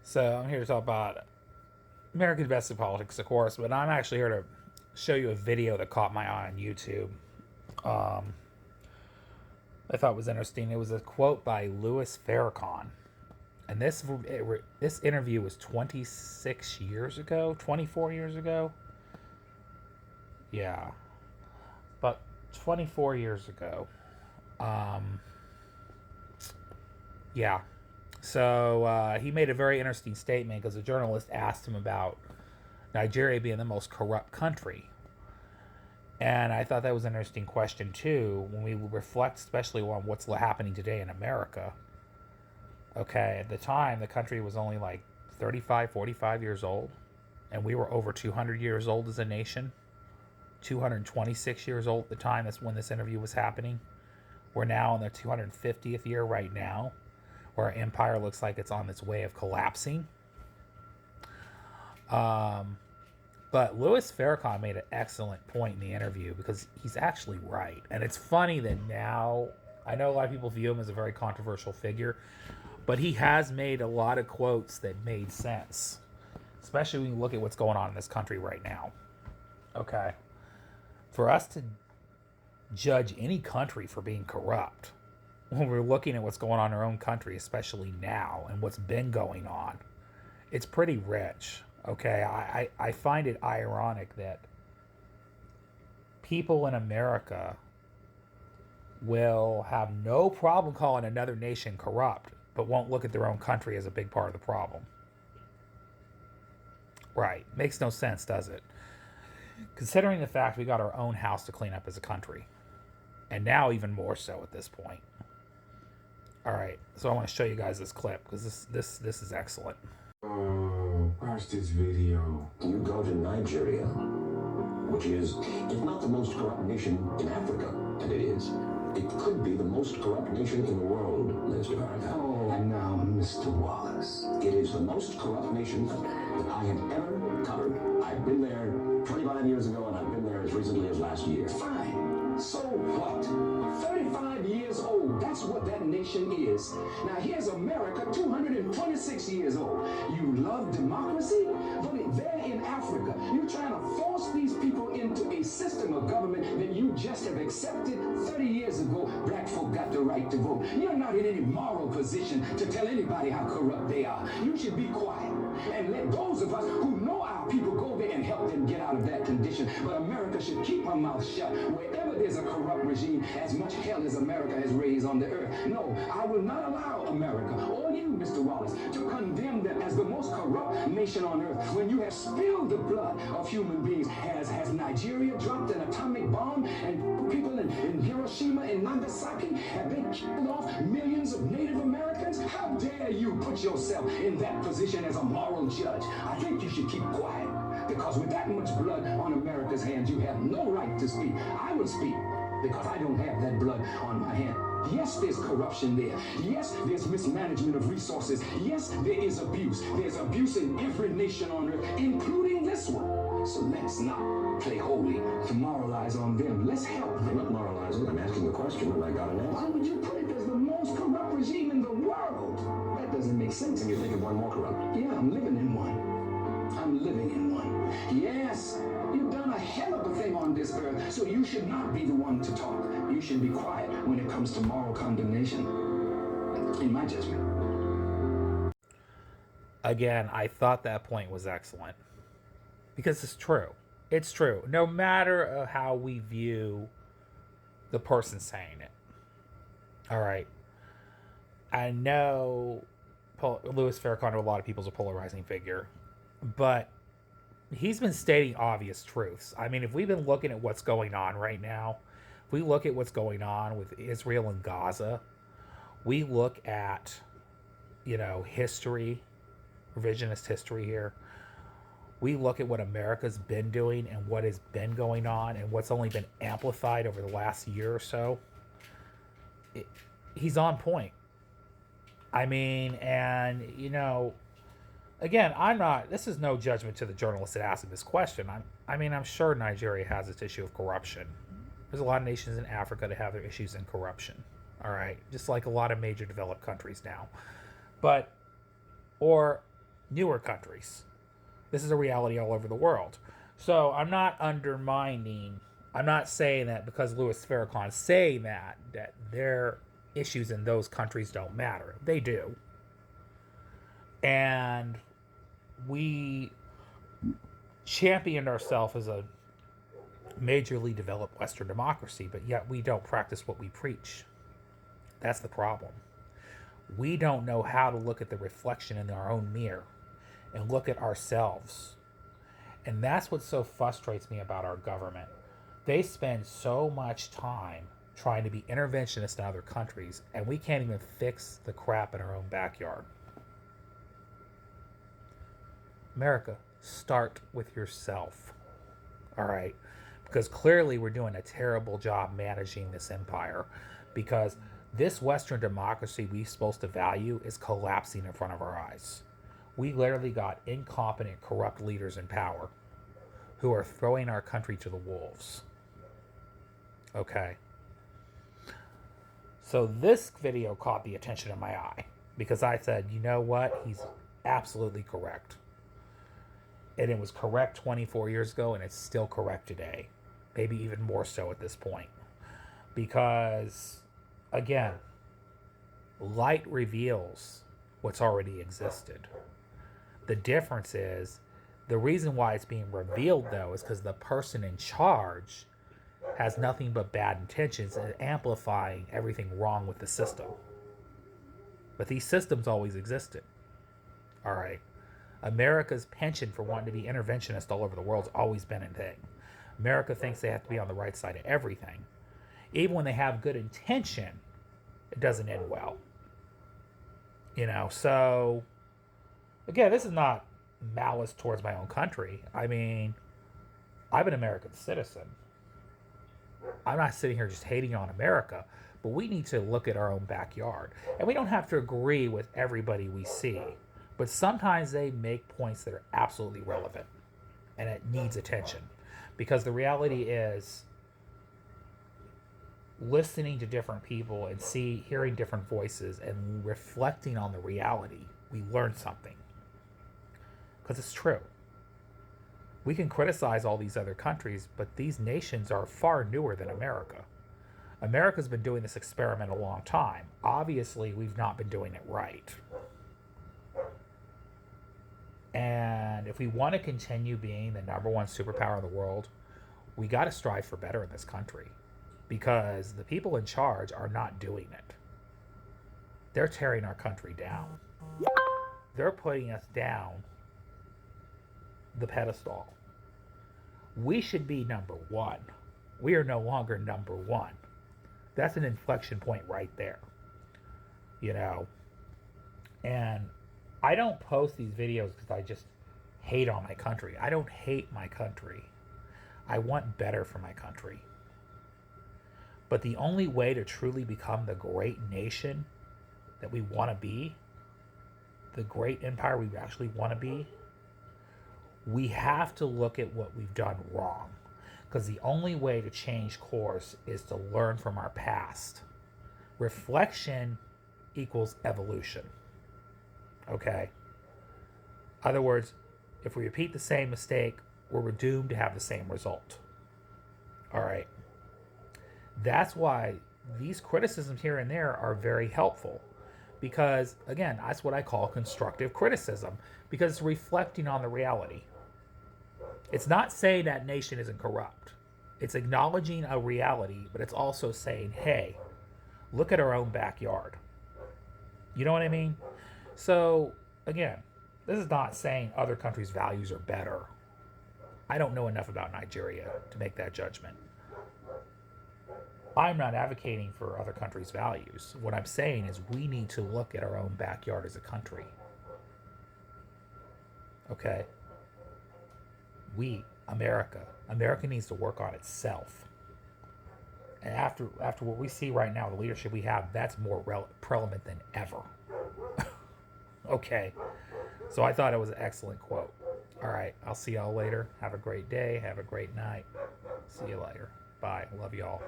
So I'm here to talk about American domestic politics, of course, but I'm actually here to show you a video that caught my eye on YouTube. Um, I thought was interesting. It was a quote by Louis Farrakhan, and this interview was 26 years ago, 24 years ago. Yeah, but 24 years ago. Um, yeah. So he made a very interesting statement because a journalist asked him about Nigeria being the most corrupt country. And I thought that was an interesting question too when we reflect, especially on what's happening today in America. Okay, at the time, the country was only like 35, 45 years old, and we were over 200 years old as a nation. 226 years old at the time. That's when this interview was happening. We're now in the 250th year right now, where our empire looks like it's on its way of collapsing. Um, But Louis Farrakhan made an excellent point in the interview because he's actually right. And it's funny that now, I know a lot of people view him as a very controversial figure, but he has made a lot of quotes that made sense, especially when you look at what's going on in this country right now. Okay. For us to judge any country for being corrupt, when we're looking at what's going on in our own country, especially now, and what's been going on, it's pretty rich. Okay, I find it ironic that people in America will have no problem calling another nation corrupt, but won't look at their own country as a big part of the problem. Right. Makes no sense, does it? Considering the fact we got our own house to clean up as a country. And now even more so at this point. All right, so I want to show you guys this clip because this is excellent. Watch this video. You go to Nigeria, which is, if not the most corrupt nation in Africa, and it is, it could be the most corrupt nation in the world, Mr. Farrakhan. Oh, now, Mr. Wallace. It is the most corrupt nation that I have ever covered. I've been there 25 years ago, and I've been there as recently as last year. Fine. So what? 35 years old. That's what that nation is. Now here's America, 226 years old. You love democracy? But there in Africa, you're trying to force these people into a system of government that you just have accepted 30 years ago. Black folk got the right to vote. You're not in any moral position to tell anybody how corrupt they are. You should be quiet and let those of us who know our people go there and help them get out of that condition. But America should keep her mouth shut wherever there's a corrupt regime, as much hell as America has raised on the earth. No, I will not allow America, or you, Mr. Wallace, to condemn them as the most corrupt nation on earth when you have spilled the blood of human beings. Has Nigeria dropped an atomic bomb and people in Hiroshima and Nagasaki have been killed off millions of Native Americans? How dare you put yourself in that position as a moral judge? I think you should keep quiet, because with that much blood on America's hands, you have no right to speak. I will speak because I don't have that blood on my hand. Yes, there's corruption there. Yes, there's mismanagement of resources. Yes, there is abuse. There's abuse in every nation on earth, including this one. So let's not play holy to moralize on them. Let's help them. I'm not moralizing. I'm asking a question, and I got an Why answer. would you put it as the most corrupt regime in the world? That doesn't make sense. Can you think of one more corrupt? Yeah, I'm living in one. I'm living in one. Yes, you've done a hell of a thing on this earth, so you should not be the one to talk. You should be quiet when it comes to moral condemnation, in my judgment. Again, I thought that point was excellent because it's true. It's true. No matter how we view the person saying it. All right. I know Louis Farrakhan to a lot of people is a polarizing figure, but he's been stating obvious truths. I mean, if we've been looking at what's going on right now, if we look at what's going on with Israel and Gaza, we look at, history, revisionist history here. We look at what America's been doing and what has been going on and what's only been amplified over the last year or so. He's on point. I mean, and, again, this is no judgment to the journalist that asked him this question. I'm sure Nigeria has its issue of corruption. There's a lot of nations in Africa that have their issues in corruption. All right. Just like a lot of major developed countries now. Or newer countries. This is a reality all over the world. So I'm not undermining, I'm not saying that because Louis Farrakhan saying that their issues in those countries don't matter. They do. And we championed ourselves as a majorly developed Western democracy, but yet we don't practice what we preach. That's the problem. We don't know how to look at the reflection in our own mirror and look at ourselves. And that's what so frustrates me about our government. They spend so much time trying to be interventionist in other countries, and we can't even fix the crap in our own backyard. America, start with yourself. All right? Because clearly we're doing a terrible job managing this empire, because this Western democracy we're supposed to value is collapsing in front of our eyes. We literally got incompetent, corrupt leaders in power who are throwing our country to the wolves. Okay. So this video caught the attention of my eye because I said, you know what? He's absolutely correct. And it was correct 24 years ago, and it's still correct today. Maybe even more so at this point. Because, again, light reveals what's already existed. The difference is, the reason why it's being revealed, though, is because the person in charge has nothing but bad intentions and amplifying everything wrong with the system. But these systems always existed. All right. America's penchant for wanting to be interventionist all over the world's always been a thing. America thinks they have to be on the right side of everything. Even when they have good intention, it doesn't end well. You know, so, again, this is not malice towards my own country. I mean, I'm an American citizen. I'm not sitting here just hating on America, but we need to look at our own backyard. And we don't have to agree with everybody we see, but sometimes they make points that are absolutely relevant, and it needs attention. Because the reality is, listening to different people and hearing different voices and reflecting on the reality, we learn something. Because it's true. We can criticize all these other countries, but these nations are far newer than America. America's been doing this experiment a long time. Obviously, we've not been doing it right. And if we want to continue being the number one superpower in the world, we got to strive for better in this country. Because the people in charge are not doing it. They're tearing our country down. They're putting us down the pedestal. We should be number one. We are no longer number one. That's an inflection point right there. You know? And I don't post these videos because I just hate on my country. I don't hate my country. I want better for my country. But the only way to truly become the great nation that we want to be, the great empire we actually want to be, we have to look at what we've done wrong. Because the only way to change course is to learn from our past. Reflection equals evolution. Okay? In other words, if we repeat the same mistake, we're doomed to have the same result. All right? That's why these criticisms here and there are very helpful. Because, again, that's what I call constructive criticism. Because it's reflecting on the reality. It's not saying that nation isn't corrupt. It's acknowledging a reality, but it's also saying, hey, look at our own backyard. You know what I mean? So, again, this is not saying other countries' values are better. I don't know enough about Nigeria to make that judgment. I'm not advocating for other countries' values. What I'm saying is we need to look at our own backyard as a country. Okay? America needs to work on itself. And after what we see right now, the leadership we have, that's more prevalent than ever. Okay. So I thought it was an excellent quote. All right. I'll see y'all later. Have a great day. Have a great night. See you later. Bye. Love y'all.